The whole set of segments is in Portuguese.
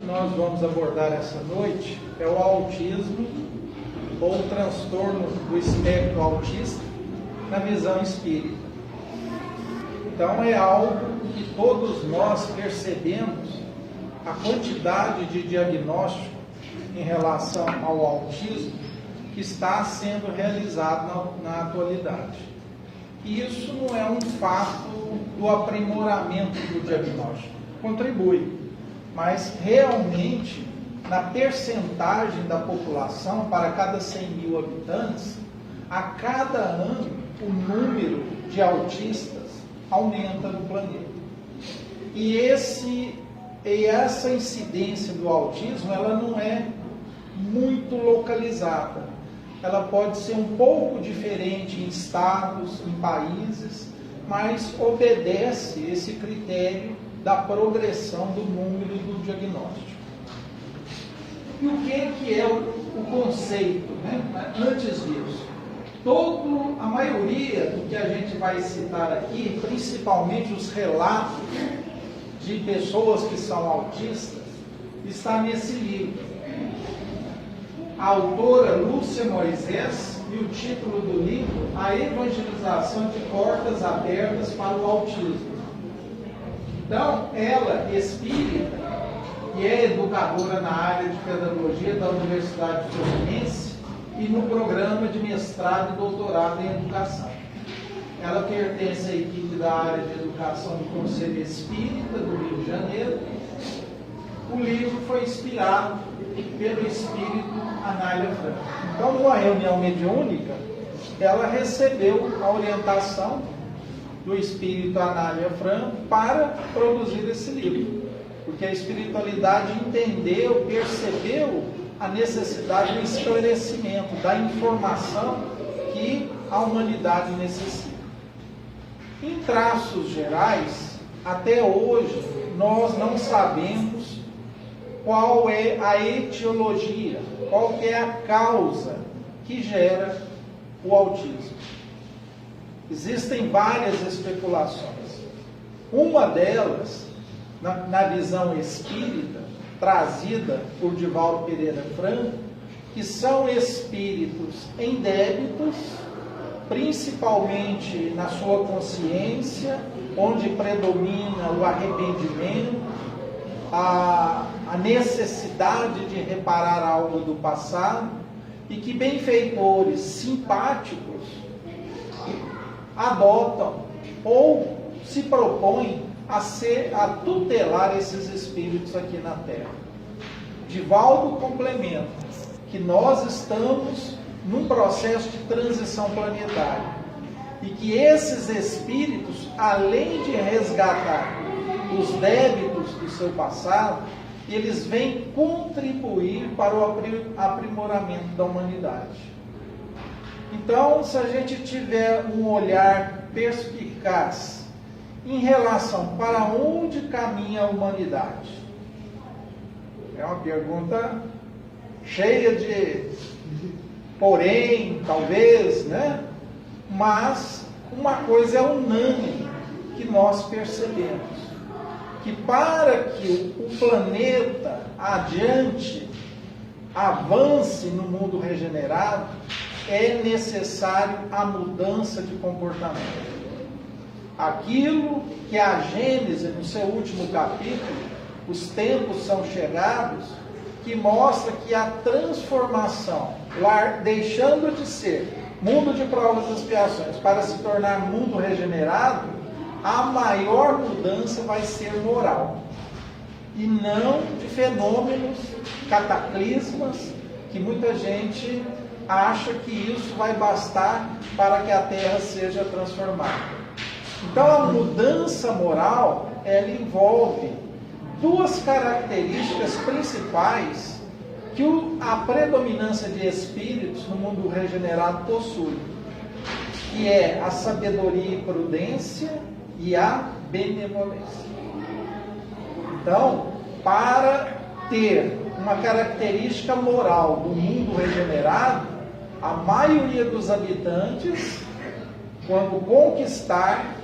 nós vamos abordar essa noite é o autismo ou transtorno do espectro autista na visão espírita. Então é algo que todos nós percebemos a quantidade de diagnóstico em relação ao autismo que está sendo realizado na atualidade. E isso não é um fato do aprimoramento do diagnóstico, contribui, mas realmente na percentagem da população, para cada 100 mil habitantes, a cada ano o número de autistas aumenta no planeta. E essa incidência do autismo, ela não é muito localizada. Ela pode ser um pouco diferente em estados, em países, mas obedece esse critério da progressão do número do diagnóstico. E o que é o conceito, né? Antes disso, a maioria do que a gente vai citar aqui, principalmente os relatos de pessoas que são autistas, está nesse livro. A autora Lúcia Moisés, e o título do livro, A Evangelização de Portas Abertas para o Autismo. Então, ela, espírita, que é educadora na área de pedagogia da Universidade Fluminense e no programa de mestrado e doutorado em educação. Ela pertence à equipe da área de educação do Conselho Espírita do Rio de Janeiro. O livro foi inspirado pelo espírito Anália Franco. Então, numa reunião mediúnica, ela recebeu a orientação do espírito Anália Franco para produzir esse livro, porque a espiritualidade entendeu, percebeu a necessidade do esclarecimento, da informação que a humanidade necessita. Em traços gerais, até hoje, nós não sabemos qual é a etiologia, qual que é a causa que gera o autismo. Existem várias especulações. Uma delas, na visão espírita, trazida por Divaldo Pereira Franco, que são espíritos em débitos, principalmente na sua consciência, onde predomina o arrependimento, a necessidade de reparar algo do passado, e que benfeitores simpáticos adotam ou se propõem a tutelar esses espíritos aqui na Terra. Divaldo complementa que nós estamos num processo de transição planetária e que esses espíritos, além de resgatar os débitos do seu passado, eles vêm contribuir para o aprimoramento da humanidade. Então, se a gente tiver um olhar perspicaz em relação para onde caminha a humanidade, é uma pergunta cheia de porém, talvez, né? Mas uma coisa é unânime que nós percebemos, que para que o planeta adiante avance no mundo regenerado, é necessário a mudança de comportamento. Aquilo que a Gênese, no seu último capítulo, Os Tempos São Chegados, que mostra que a transformação, deixando de ser mundo de provas e expiações para se tornar mundo regenerado, a maior mudança vai ser moral, e não de fenômenos, cataclismas, que muita gente acha que isso vai bastar para que a Terra seja transformada. Então a mudança moral, ela envolve duas características principais que a predominância de espíritos no mundo regenerado possui, que é a sabedoria e prudência e a benevolência. Então, para ter uma característica moral do mundo regenerado, a maioria dos habitantes, quando conquistar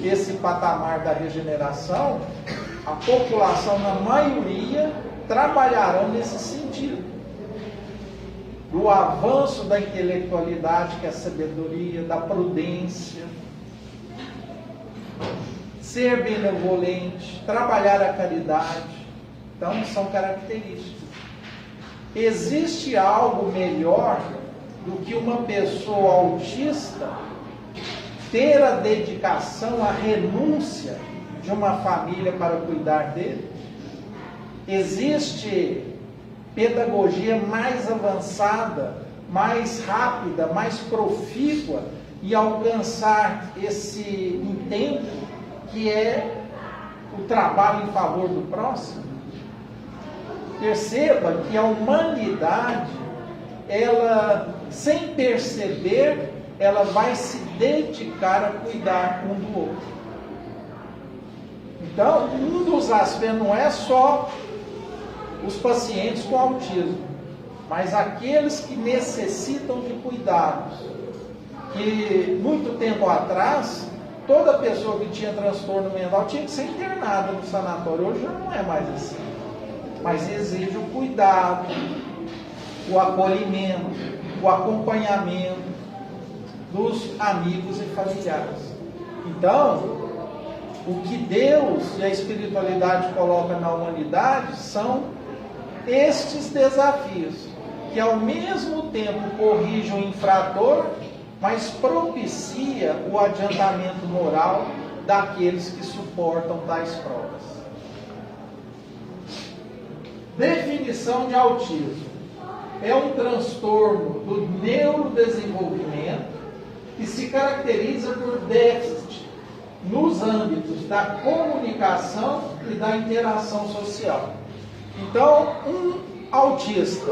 esse patamar da regeneração, a população, na maioria, trabalharão nesse sentido. Do avanço da intelectualidade, que é a sabedoria, da prudência, ser benevolente, trabalhar a caridade. Então, são características. Existe algo melhor do que uma pessoa autista ter a dedicação, a renúncia de uma família para cuidar dele? Existe pedagogia mais avançada, mais rápida, mais profícua e alcançar esse intento que é o trabalho em favor do próximo? Perceba que a humanidade, ela, sem perceber, ela vai se dedicar a cuidar um do outro. Então, um dos aspectos não é só os pacientes com autismo, mas aqueles que necessitam de cuidados. Que muito tempo atrás, toda pessoa que tinha transtorno mental tinha que ser internada no sanatório. Hoje já não é mais assim. Mas exige o cuidado, o acolhimento, o acompanhamento dos amigos e familiares. Então, o que Deus e a espiritualidade colocam na humanidade são estes desafios, que ao mesmo tempo corrigem o infrator, mas propicia o adiantamento moral daqueles que suportam tais provas. Definição de autismo: é um transtorno do neurodesenvolvimento que se caracteriza por déficit nos âmbitos da comunicação e da interação social. Então, um autista,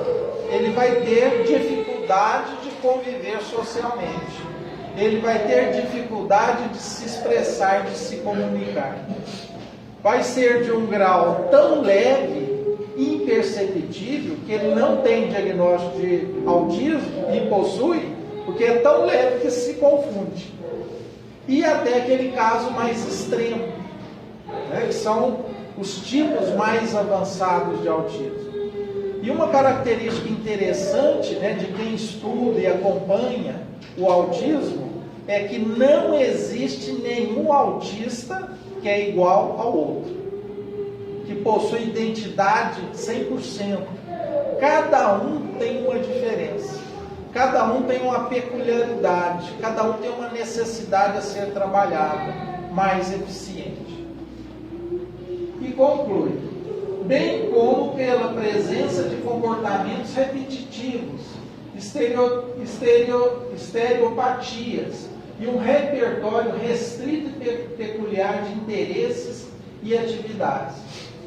ele vai ter dificuldade de conviver socialmente. Ele vai ter dificuldade de se expressar, de se comunicar. Vai ser de um grau tão leve, imperceptível, que ele não tem diagnóstico de autismo e possui, porque é tão leve que se confunde. E até aquele caso mais extremo, né, que são os tipos mais avançados de autismo. E uma característica interessante, né, de quem estuda e acompanha o autismo é que não existe nenhum autista que é igual ao outro, que possui identidade 100%. Cada um tem uma diferença, cada um tem uma peculiaridade, cada um tem uma necessidade a ser trabalhada, mais eficiente. E conclui: bem como pela presença de comportamentos repetitivos, estereopatias e um repertório restrito e peculiar de interesses e atividades.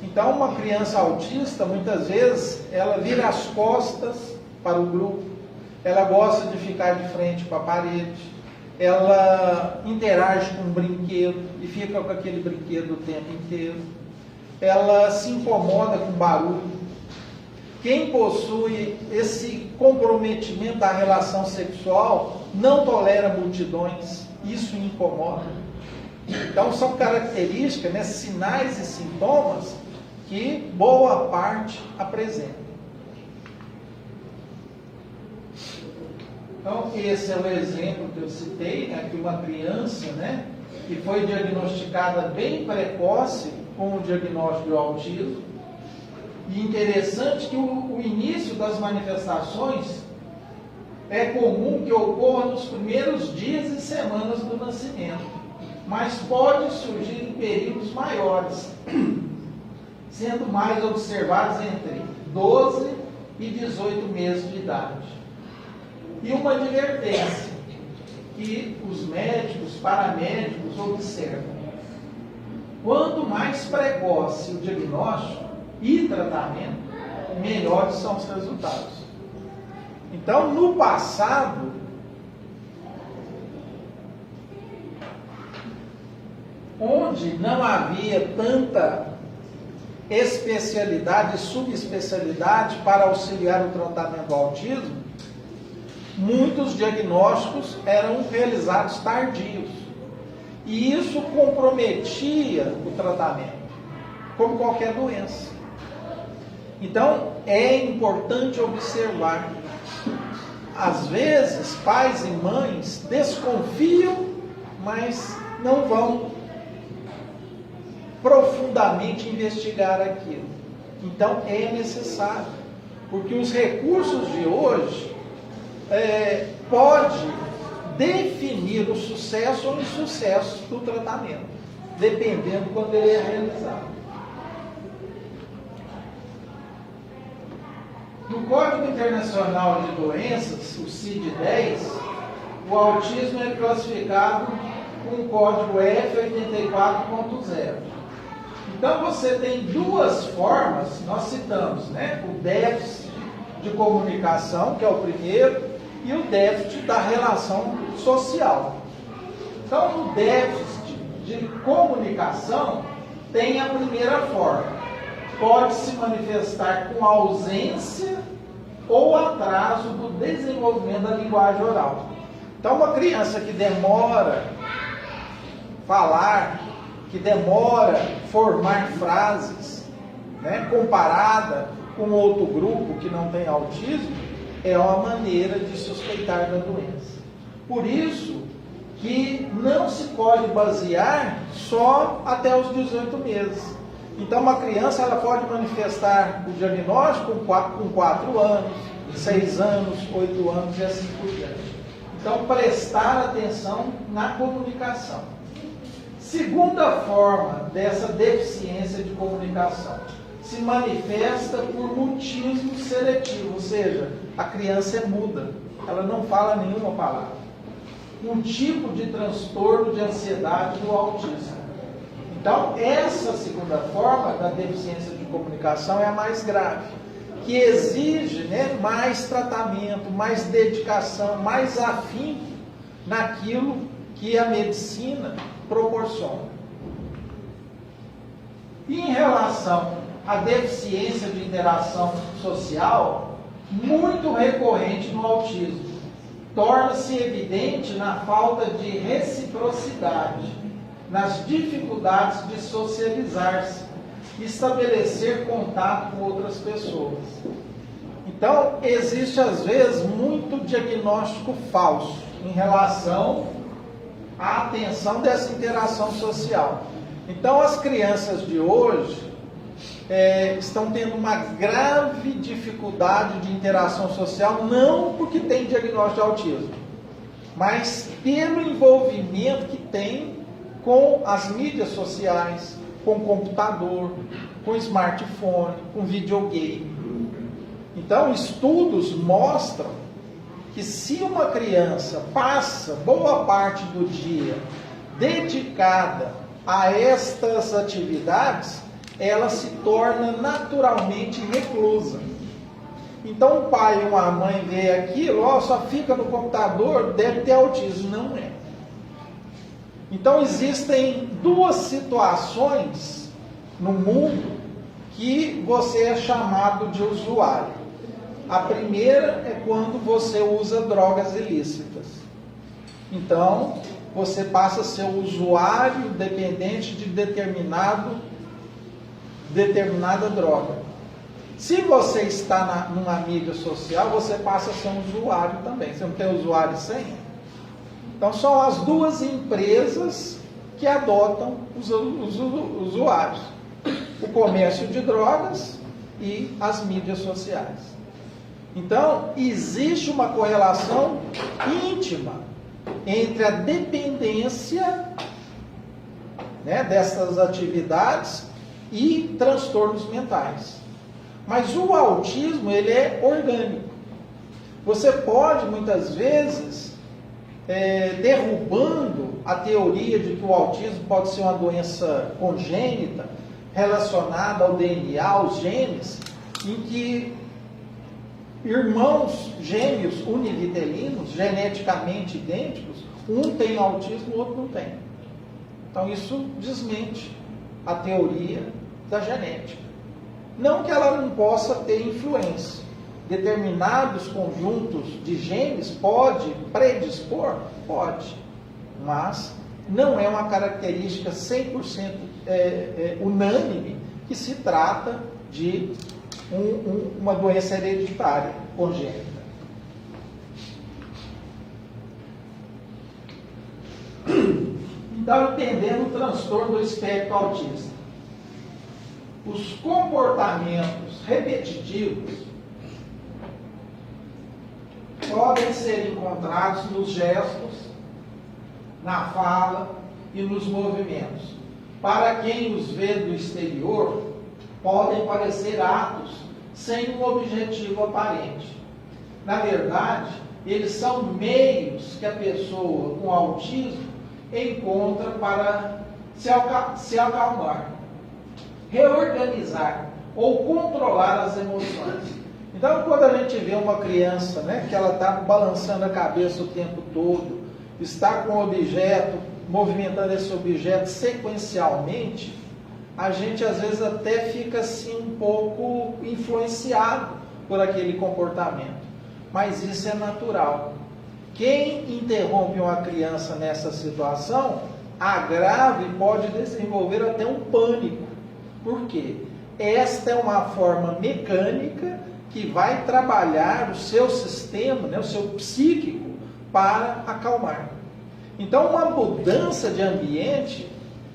Então, uma criança autista, muitas vezes, ela vira as costas para o grupo, ela gosta de ficar de frente para a parede, ela interage com um brinquedo e fica com aquele brinquedo o tempo inteiro, ela se incomoda com barulho. Quem possui esse comprometimento da relação sexual não tolera multidões, isso incomoda. Então são características, né, sinais e sintomas que boa parte apresenta. Então esse é o exemplo que eu citei, né, que uma criança, né, que foi diagnosticada bem precoce com o diagnóstico de autismo. E interessante que o início das manifestações é comum que ocorra nos primeiros dias e semanas do nascimento, mas pode surgir em períodos maiores, sendo mais observados entre 12 e 18 meses de idade. E uma advertência que os médicos, paramédicos observam: quanto mais precoce o diagnóstico e tratamento, melhores são os resultados. Então, no passado, onde não havia tanta especialidade e subespecialidade para auxiliar o tratamento do autismo, muitos diagnósticos eram realizados tardios. E isso comprometia o tratamento, como qualquer doença. Então, é importante observar. Às vezes, pais e mães desconfiam, mas não vão profundamente investigar aquilo. Então, é necessário, porque os recursos de hoje pode definir o sucesso ou o insucesso do tratamento, dependendo quando ele é realizado. No Código Internacional de Doenças, o CID-10, o autismo é classificado com o código F84.0. Então você tem duas formas, nós citamos, né? O déficit de comunicação, que é o primeiro, e o déficit da relação social. Então, o déficit de comunicação tem a primeira forma. Pode se manifestar com ausência ou atraso do desenvolvimento da linguagem oral. Então, uma criança que demora falar, que demora formar frases, né, comparada com outro grupo que não tem autismo, é uma maneira de suspeitar da doença. Por isso que não se pode basear só até os 18 meses. Então, uma criança ela pode manifestar o diagnóstico com 4 anos, 6 anos, 8 anos e assim por diante. Então, prestar atenção na comunicação. Segunda forma dessa deficiência de comunicação, se manifesta por mutismo seletivo, ou seja, a criança é muda, ela não fala nenhuma palavra. Um tipo de transtorno de ansiedade do autismo. Então, essa segunda forma da deficiência de comunicação é a mais grave, que exige, né, mais tratamento, mais dedicação, mais afinco naquilo que a medicina proporciona. E em relação à deficiência de interação social, muito recorrente no autismo, torna-se evidente na falta de reciprocidade, nas dificuldades de socializar-se, estabelecer contato com outras pessoas. Então, existe às vezes muito diagnóstico falso em relação à atenção dessa interação social. Então, as crianças de hoje estão tendo uma grave dificuldade de interação social, não porque tem diagnóstico de autismo, mas pelo envolvimento que tem com as mídias sociais, com computador, com smartphone, com videogame. Então, estudos mostram que se uma criança passa boa parte do dia dedicada a estas atividades, ela se torna naturalmente reclusa. Então, um pai ou uma mãe vê aquilo, só fica no computador, deve ter autismo. Não é. Então, existem duas situações no mundo que você é chamado de usuário. A primeira é quando você usa drogas ilícitas. Então, você passa a ser usuário dependente de determinada droga. Se você está numa mídia social, você passa a ser um usuário também. Você não tem usuário e senha? Então, são as duas empresas que adotam os usuários. O comércio de drogas e as mídias sociais. Então, existe uma correlação íntima entre a dependência, né, dessas atividades e transtornos mentais. Mas o autismo, ele é orgânico. Você pode, muitas vezes, derrubando a teoria de que o autismo pode ser uma doença congênita, relacionada ao DNA, aos genes, em que irmãos gêmeos univitelinos, geneticamente idênticos, um tem autismo, o outro não tem. Então isso desmente a teoria da genética. Não que ela não possa ter influência. Determinados conjuntos de genes pode predispor? Pode. Mas não é uma característica 100% unânime que se trata de uma doença hereditária congênita. Então, entendendo o transtorno do espectro autista, os comportamentos repetitivos podem ser encontrados nos gestos, na fala e nos movimentos. Para quem os vê do exterior, podem parecer atos sem um objetivo aparente. Na verdade, eles são meios que a pessoa com autismo encontra para se acalmar, reorganizar ou controlar as emoções. Então, quando a gente vê uma criança, né, que ela está balançando a cabeça o tempo todo, está com o objeto, movimentando esse objeto sequencialmente, a gente às vezes até fica assim um pouco influenciado por aquele comportamento. Mas isso é natural. Quem interrompe uma criança nessa situação, agrava e pode desenvolver até um pânico. Por quê? Esta é uma forma mecânica que vai trabalhar o seu sistema, né, o seu psíquico, para acalmar. Então, uma mudança de ambiente,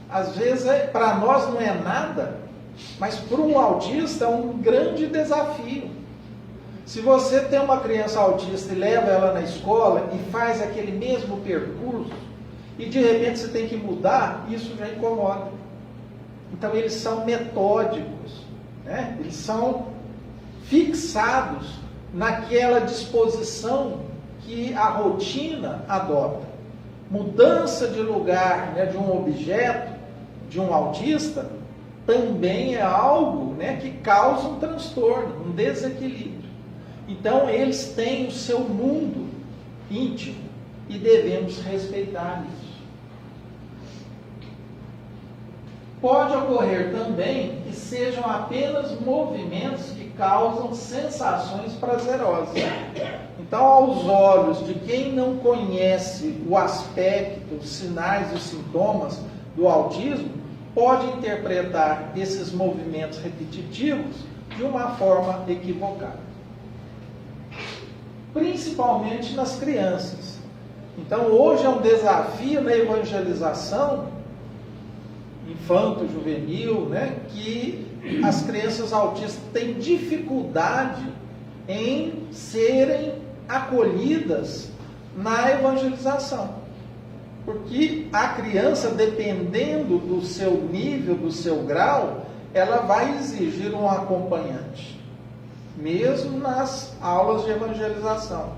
às vezes, para nós não é nada, mas para um autista é um grande desafio. Se você tem uma criança autista e leva ela na escola e faz aquele mesmo percurso, e de repente você tem que mudar, isso já incomoda. Então eles são metódicos, né? Eles são fixados naquela disposição que a rotina adota. Mudança de lugar, né, de um objeto, de um autista, também é algo, né, que causa um transtorno, um desequilíbrio. Então, eles têm o seu mundo íntimo e devemos respeitar isso. Pode ocorrer também que sejam apenas movimentos que causam sensações prazerosas. Então, aos olhos de quem não conhece o aspecto, os sinais e os sintomas do autismo, pode interpretar esses movimentos repetitivos de uma forma equivocada. Principalmente nas crianças. Então, hoje é um desafio na evangelização infanto-juvenil, né, que as crianças autistas têm dificuldade em serem acolhidas na evangelização. Porque a criança, dependendo do seu nível, do seu grau, ela vai exigir um acompanhante, mesmo nas aulas de evangelização.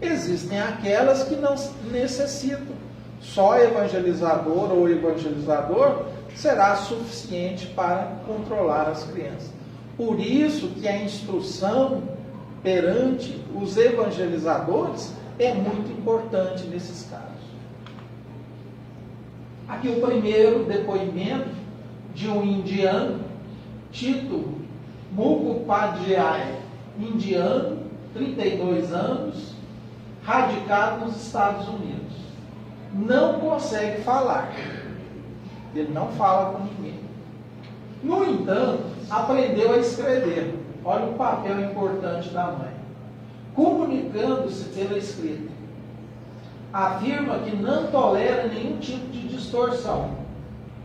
Existem aquelas que não necessitam. Só evangelizador ou evangelizador será suficiente para controlar as crianças. Por isso que a instrução perante os evangelizadores é muito importante nesses casos. Aqui o primeiro depoimento de um indiano, Tito Mukhopadhyay, indiano, 32 anos, radicado nos Estados Unidos. Não consegue falar. Ele não fala com ninguém. No entanto, aprendeu a escrever. Olha o papel importante da mãe. Comunicando-se pela escrita. Afirma que não tolera nenhum tipo de distorção.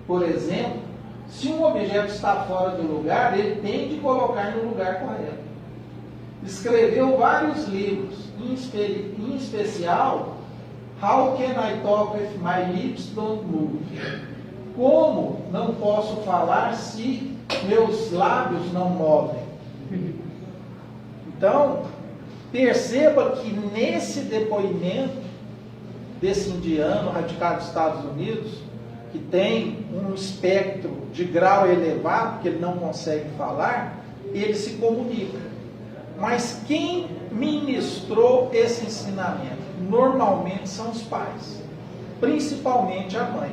Por exemplo, se um objeto está fora do lugar, ele tem de colocar no lugar correto. Escreveu vários livros, em especial How Can I Talk If My Lips Don't Move? Como não posso falar se meus lábios não movem? Então, perceba que nesse depoimento desse indiano radicado nos Estados Unidos, que tem um espectro de grau elevado, que ele não consegue falar, ele se comunica. Mas quem ministrou esse ensinamento? Normalmente são os pais, principalmente a mãe.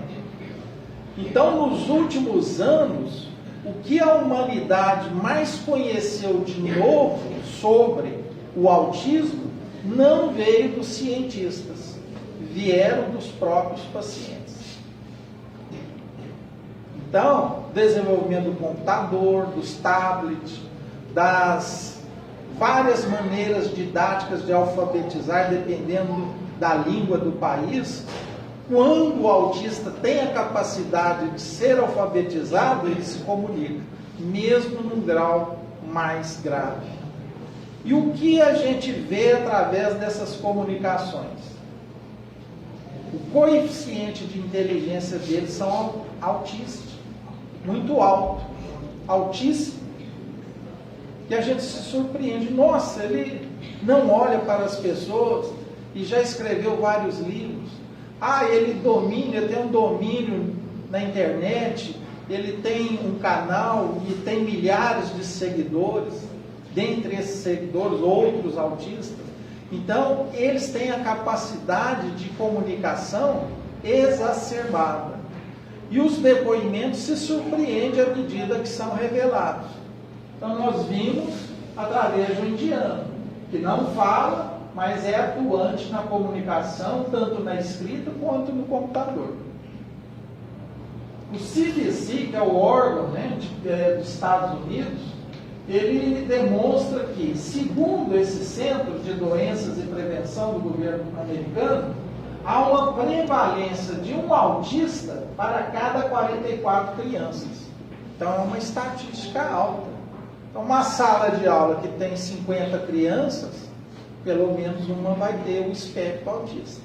Então, nos últimos anos, o que a humanidade mais conheceu de novo sobre o autismo não veio dos cientistas, vieram dos próprios pacientes. Então, desenvolvimento do computador, dos tablets, das várias maneiras didáticas de alfabetizar, dependendo da língua do país, quando o autista tem a capacidade de ser alfabetizado, ele se comunica, mesmo num grau mais grave. E o que a gente vê através dessas comunicações? O coeficiente de inteligência deles são autistas, muito alto, altíssimo. E a gente se surpreende, nossa, ele não olha para as pessoas e já escreveu vários livros. Ele tem um domínio na internet, ele tem um canal e tem milhares de seguidores, dentre esses seguidores, outros autistas. Então, eles têm a capacidade de comunicação exacerbada. E os depoimentos se surpreendem à medida que são revelados. Então, nós vimos através do indiano, que não fala, mas é atuante na comunicação, tanto na escrita quanto no computador. O CDC, que é o órgão dos Estados Unidos, ele demonstra que, segundo esse Centro de Doenças e Prevenção do governo americano, há uma prevalência de um autista para cada 44 crianças. Então, é uma estatística alta. Então, uma sala de aula que tem 50 crianças, pelo menos uma vai ter o espectro autista.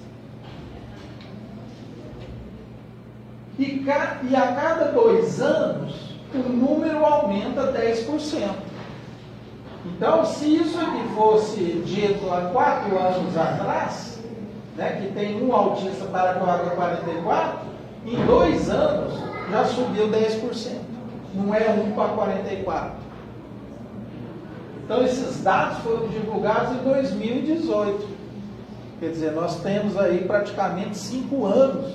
E a cada 2 anos, o número aumenta 10%. Então, se isso aqui fosse dito há 4 anos atrás, que tem um autista para cada 44, em 2 anos já subiu 10%. Não é 1 para 44. Então, esses dados foram divulgados em 2018. Quer dizer, nós temos aí praticamente 5 anos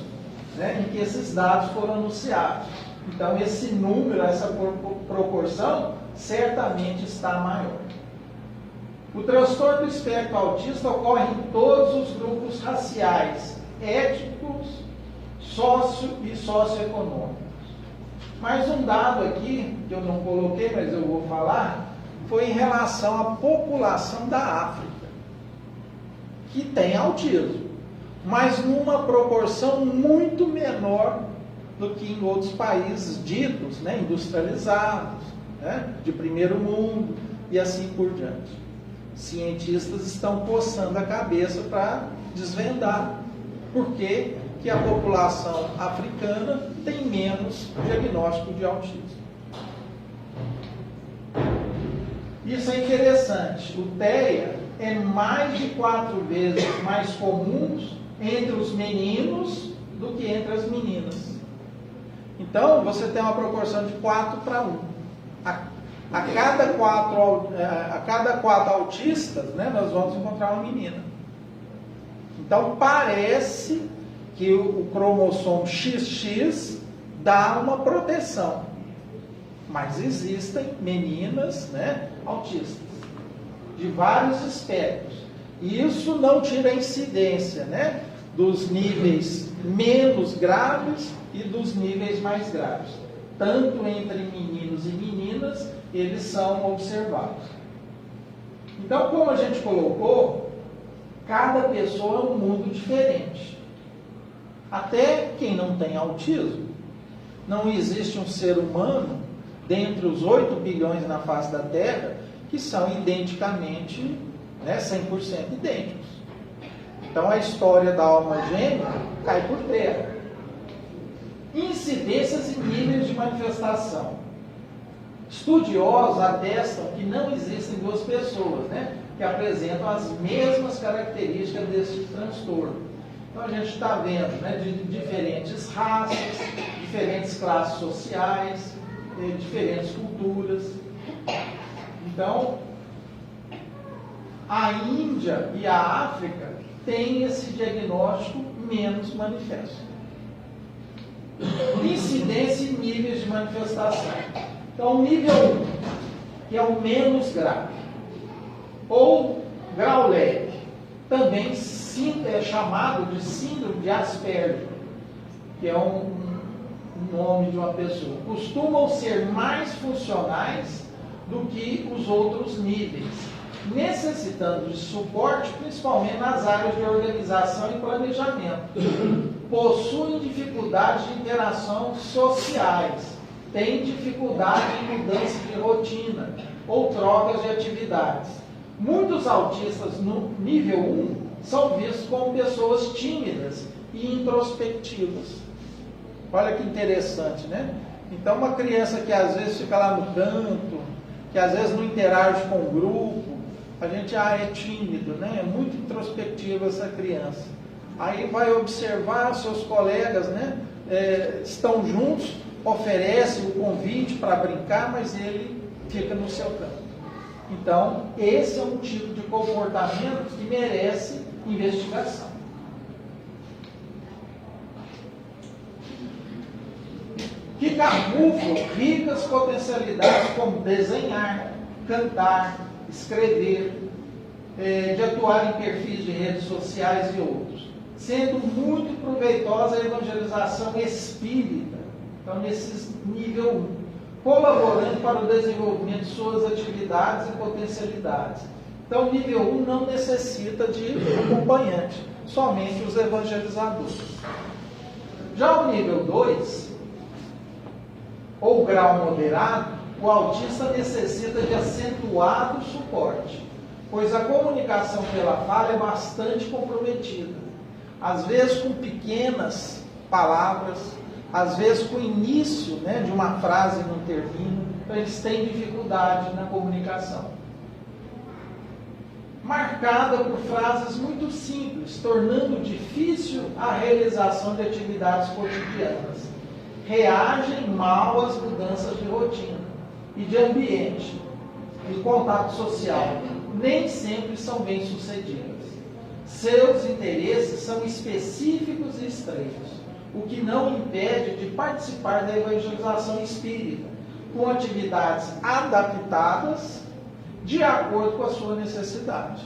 em que esses dados foram anunciados. Então, esse número, essa proporção, certamente está maior. O transtorno do espectro autista ocorre em todos os grupos raciais, étnicos, e socioeconômicos. Mas um dado aqui, que eu não coloquei, mas eu vou falar, foi em relação à população da África, que tem autismo, mas numa proporção muito menor do que em outros países ditos, industrializados, de primeiro mundo e assim por diante. Cientistas estão coçando a cabeça para desvendar por que a população africana tem menos diagnóstico de autismo. Isso é interessante. O TEA é mais de 4 vezes mais comum entre os meninos do que entre as meninas. Então, você tem uma proporção de 4 para 1. A cada 4 autistas, nós vamos encontrar uma menina. Então, parece que o cromossomo XX dá uma proteção. Mas existem meninas, autistas, de vários espectros. E isso não tira a incidência, dos níveis menos graves e dos níveis mais graves. Tanto entre meninos e meninas, eles são observados. Então, como a gente colocou, cada pessoa é um mundo diferente. Até quem não tem autismo, não existe um ser humano dentre os 8 bilhões na face da Terra que são identicamente, 100% idênticos. Então, a história da alma gêmea cai por terra. Incidências e níveis de manifestação. Estudiosos atestam que não existem 2 pessoas, que apresentam as mesmas características desse transtorno. Então, a gente está vendo, de diferentes raças, diferentes classes sociais, diferentes culturas. Então, a Índia e a África têm esse diagnóstico menos manifesto. Incidência e níveis de manifestação. Então, nível 1, que é o menos grave, ou grau leve, também é chamado de síndrome de Asperger, que é um nome de uma pessoa. Costumam ser mais funcionais, do que os outros níveis, necessitando de suporte principalmente nas áreas de organização e planejamento. Possuem dificuldades de interação sociais, têm dificuldade em mudança de rotina ou trocas de atividades. Muitos autistas no nível 1 são vistos como pessoas tímidas e introspectivas. Olha que interessante, né? Então, uma criança que às vezes fica lá no canto, que às vezes não interage com o grupo, a gente é tímido, né? É muito introspectiva essa criança. Aí vai observar seus colegas, né? Estão juntos, oferece o convite para brincar, mas ele fica no seu canto. Então, esse é um tipo de comportamento que merece investigação. Que camuflam ricas potencialidades como desenhar, cantar, escrever, de atuar em perfis de redes sociais e outros, sendo muito proveitosa a evangelização espírita, então nesse nível 1, colaborando para o desenvolvimento de suas atividades e potencialidades. Então, nível 1 não necessita de acompanhante, somente os evangelizadores. Já o nível 2, ou grau moderado, o autista necessita de acentuado suporte, pois a comunicação pela fala é bastante comprometida. Às vezes com pequenas palavras, às vezes com o início, né, de uma frase não termina, então eles têm dificuldade na comunicação. Marcada por frases muito simples, tornando difícil a realização de atividades cotidianas. Reagem mal às mudanças de rotina e de ambiente e contato social. Nem sempre são bem-sucedidas. Seus interesses são específicos e estreitos, o que não impede de participar da evangelização espírita, com atividades adaptadas de acordo com a sua necessidade.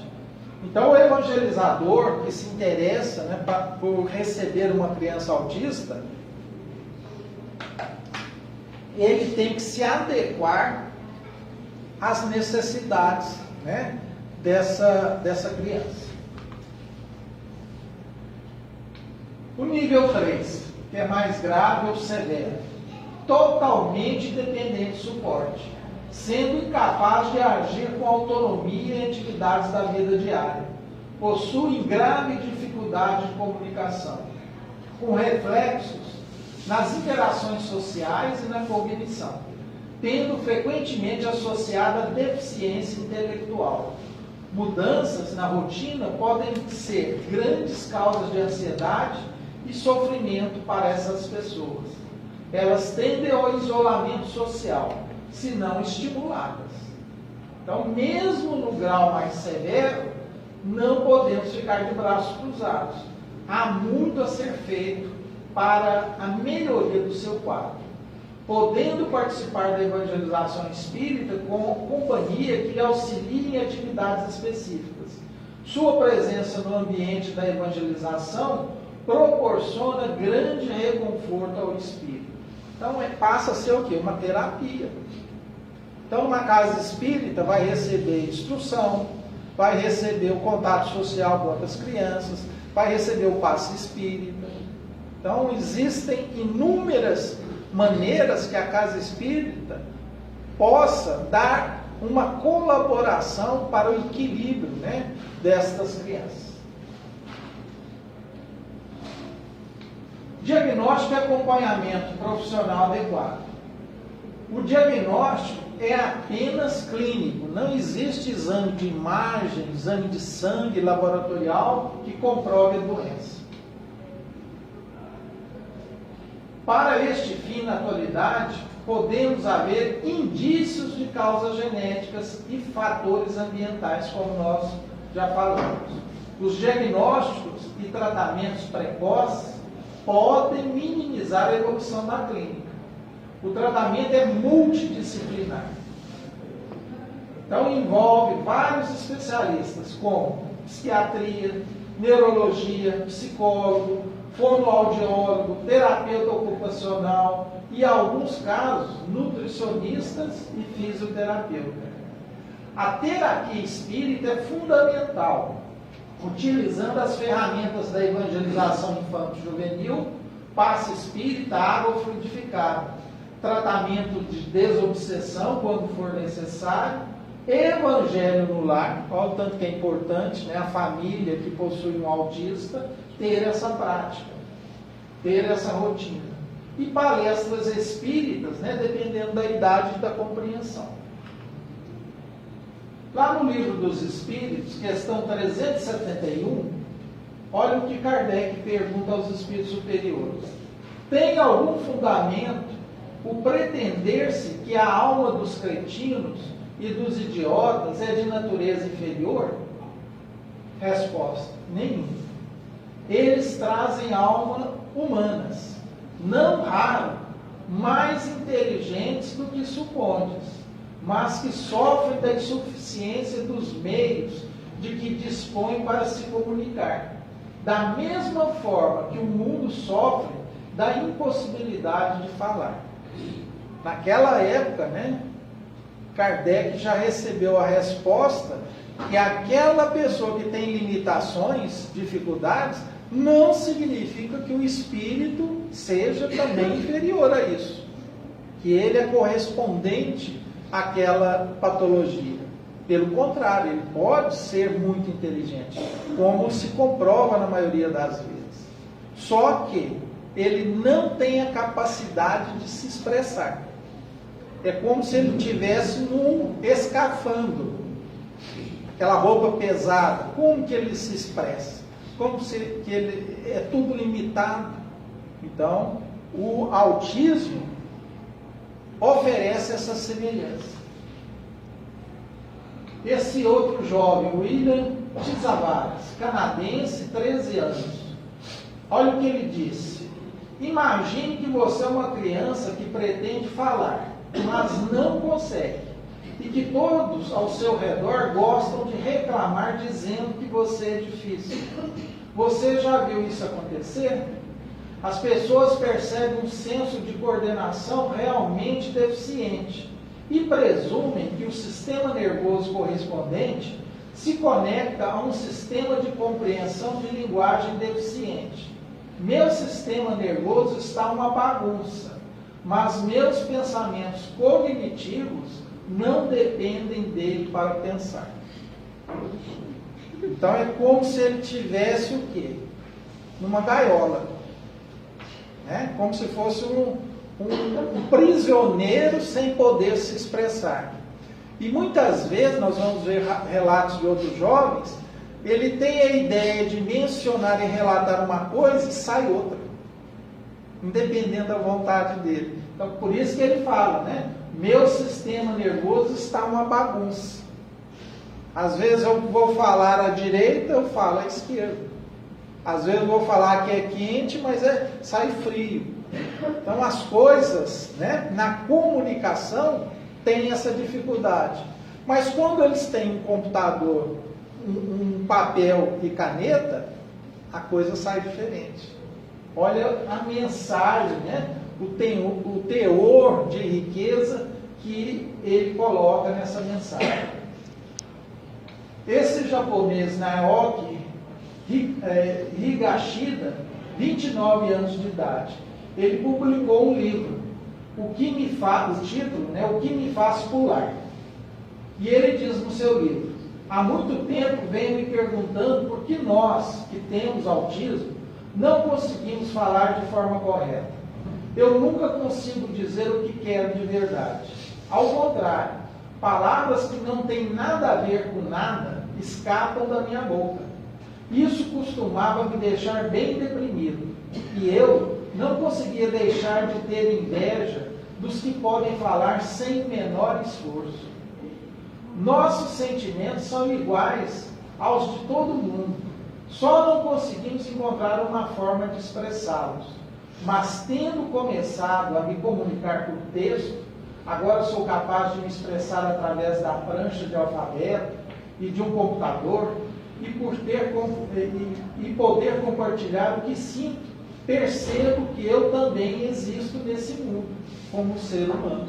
Então, o evangelizador que se interessa, né, por receber uma criança autista, ele tem que se adequar às necessidades, né, dessa criança. O nível 3, que é mais grave ou severo, totalmente dependente de suporte, sendo incapaz de agir com autonomia em atividades da vida diária. Possuem grave dificuldade de comunicação, com reflexos nas interações sociais e na cognição, tendo frequentemente associada a deficiência intelectual. Mudanças na rotina podem ser grandes causas de ansiedade e sofrimento para essas pessoas. Elas tendem ao isolamento social, se não estimuladas. Então, mesmo no grau mais severo, não podemos ficar de braços cruzados. Há muito a ser feito para a melhoria do seu quadro, podendo participar da evangelização espírita com companhia que lhe auxilie em atividades específicas. Sua presença no ambiente da evangelização proporciona grande reconforto ao espírito. Então, passa a ser o quê? Uma terapia. Então, uma casa espírita vai receber instrução, vai receber o contato social com outras crianças, vai receber o passe espírita. Então, existem inúmeras maneiras que a casa espírita possa dar uma colaboração para o equilíbrio, né, destas crianças. Diagnóstico e acompanhamento profissional adequado. O diagnóstico é apenas clínico, não existe exame de imagem, exame de sangue laboratorial que comprove a doença. Para este fim, na atualidade, podemos haver indícios de causas genéticas e fatores ambientais, como nós já falamos. Os diagnósticos e tratamentos precoces podem minimizar a evolução da clínica. O tratamento é multidisciplinar. Então, envolve vários especialistas, como psiquiatria, neurologia, psicólogo, fonoaudiólogo, terapeuta ocupacional e, em alguns casos, nutricionistas e fisioterapeutas. A terapia espírita é fundamental, utilizando as ferramentas da evangelização infanto-juvenil, passe espírita, água fluidificada, tratamento de desobsessão quando for necessário, evangelho no lar, olha o tanto que é importante, né, a família que possui um autista ter essa prática, ter essa rotina. E palestras espíritas, né, dependendo da idade e da compreensão. Lá no Livro dos Espíritos, questão 371, olha o que Kardec pergunta aos espíritos superiores. Tem algum fundamento o pretender-se que a alma dos cretinos e dos idiotas é de natureza inferior? Resposta: nenhum. Eles trazem almas humanas, não raro, mais inteligentes do que supondes, mas que sofrem da insuficiência dos meios de que dispõem para se comunicar. Da mesma forma que o mundo sofre da impossibilidade de falar. Naquela época, né, Kardec já recebeu a resposta que aquela pessoa que tem limitações, dificuldades, não significa que o espírito seja também inferior a isso. Que ele é correspondente àquela patologia. Pelo contrário, ele pode ser muito inteligente, como se comprova na maioria das vezes. Só que ele não tem a capacidade de se expressar. É como se ele tivesse num escafandro, aquela roupa pesada. Como que ele se expressa? Como se que ele é tudo limitado. Então, o autismo oferece essa semelhança. Esse outro jovem, William Tizavares, canadense, 13 anos. Olha o que ele disse. Imagine que você é uma criança que pretende falar, mas não consegue. E que todos ao seu redor gostam de reclamar dizendo que você é difícil. Você já viu isso acontecer? As pessoas percebem um senso de coordenação realmente deficiente e presumem que o sistema nervoso correspondente se conecta a um sistema de compreensão de linguagem deficiente. Meu sistema nervoso está uma bagunça, mas meus pensamentos cognitivos não dependem dele para pensar. Então é como se ele tivesse o quê? Numa gaiola. Né? Como se fosse um prisioneiro sem poder se expressar. E muitas vezes nós vamos ver relatos de outros jovens, ele tem a ideia de mencionar e relatar uma coisa e sai outra, independente da vontade dele. Então por isso que ele fala, né? Meu sistema nervoso está uma bagunça. Às vezes eu vou falar à direita, eu falo à esquerda. Às vezes eu vou falar que é quente, mas sai frio. Então as coisas, né, na comunicação tem essa dificuldade. Mas quando eles têm um computador, um papel e caneta, a coisa sai diferente. Olha a mensagem, né, o teor de riqueza que ele coloca nessa mensagem. Esse japonês, Naoki Higashida, 29 anos de idade, ele publicou um livro, o título, né, O que me faz pular. E ele diz no seu livro: há muito tempo venho me perguntando por que nós, que temos autismo, não conseguimos falar de forma correta. Eu nunca consigo dizer o que quero de verdade. Ao contrário, palavras que não têm nada a ver com nada escapam da minha boca. Isso costumava me deixar bem deprimido. E eu não conseguia deixar de ter inveja dos que podem falar sem menor esforço. Nossos sentimentos são iguais aos de todo mundo. Só não conseguimos encontrar uma forma de expressá-los. Mas tendo começado a me comunicar por texto, agora sou capaz de me expressar através da prancha de alfabeto e de um computador e poder compartilhar o que sinto percebo que eu também existo nesse mundo, como ser humano.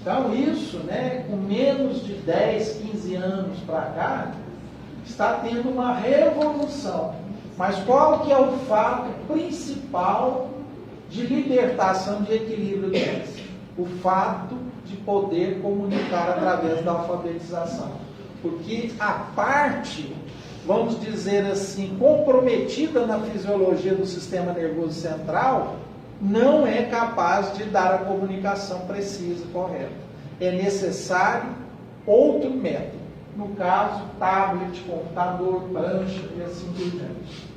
Então isso, né, com menos de 10, 15 anos para cá, está tendo uma revolução. Mas qual que é o fato principal de libertação de equilíbrio deles? O fato de poder comunicar através da alfabetização. Porque a parte, vamos dizer assim, comprometida na fisiologia do sistema nervoso central, não é capaz de dar a comunicação precisa, correta. É necessário outro método. No caso, tablet, computador, prancha e assim por diante.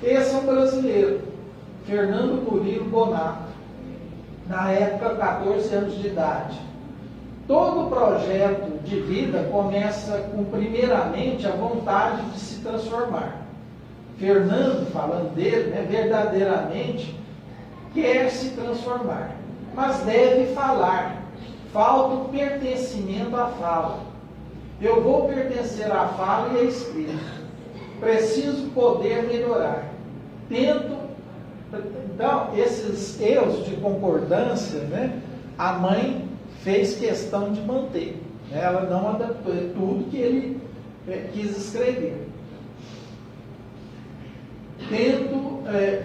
Esse é um brasileiro, Fernando Murilo Bonato, na época 14 anos de idade. Todo projeto de vida começa com, primeiramente, a vontade de se transformar. Fernando, falando dele, né, verdadeiramente quer se transformar, mas deve falar. Falta o pertencimento à fala. Eu vou pertencer à fala e à escrita. Preciso poder melhorar. Tento. Então, esses erros de concordância, né, a mãe fez questão de manter. Né? Ela não adaptou tudo que ele quis escrever.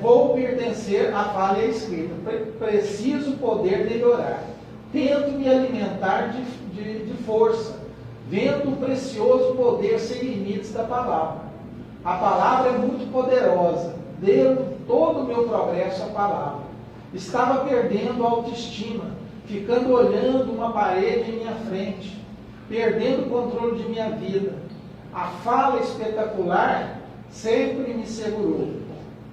Vou pertencer à fala e à escrita. Preciso poder melhorar. Tento me alimentar de força, vendo o precioso poder sem limites da palavra. A palavra é muito poderosa. Devo todo o meu progresso à palavra. Estava perdendo a autoestima, ficando olhando uma parede em minha frente, perdendo o controle de minha vida. A fala espetacular sempre me segurou.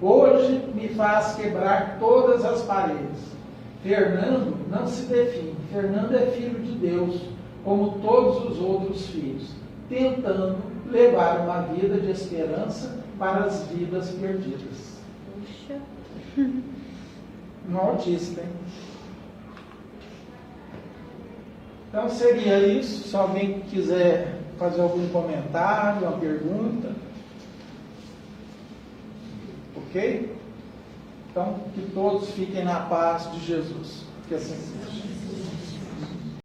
Hoje me faz quebrar todas as paredes. Fernando não se define. Fernando é filho de Deus, como todos os outros filhos, tentando levar uma vida de esperança para as vidas perdidas. Puxa. Um autista, hein? Então seria isso. Se alguém quiser fazer algum comentário, uma pergunta. Ok? Então, que todos fiquem na paz de Jesus. Que assim seja.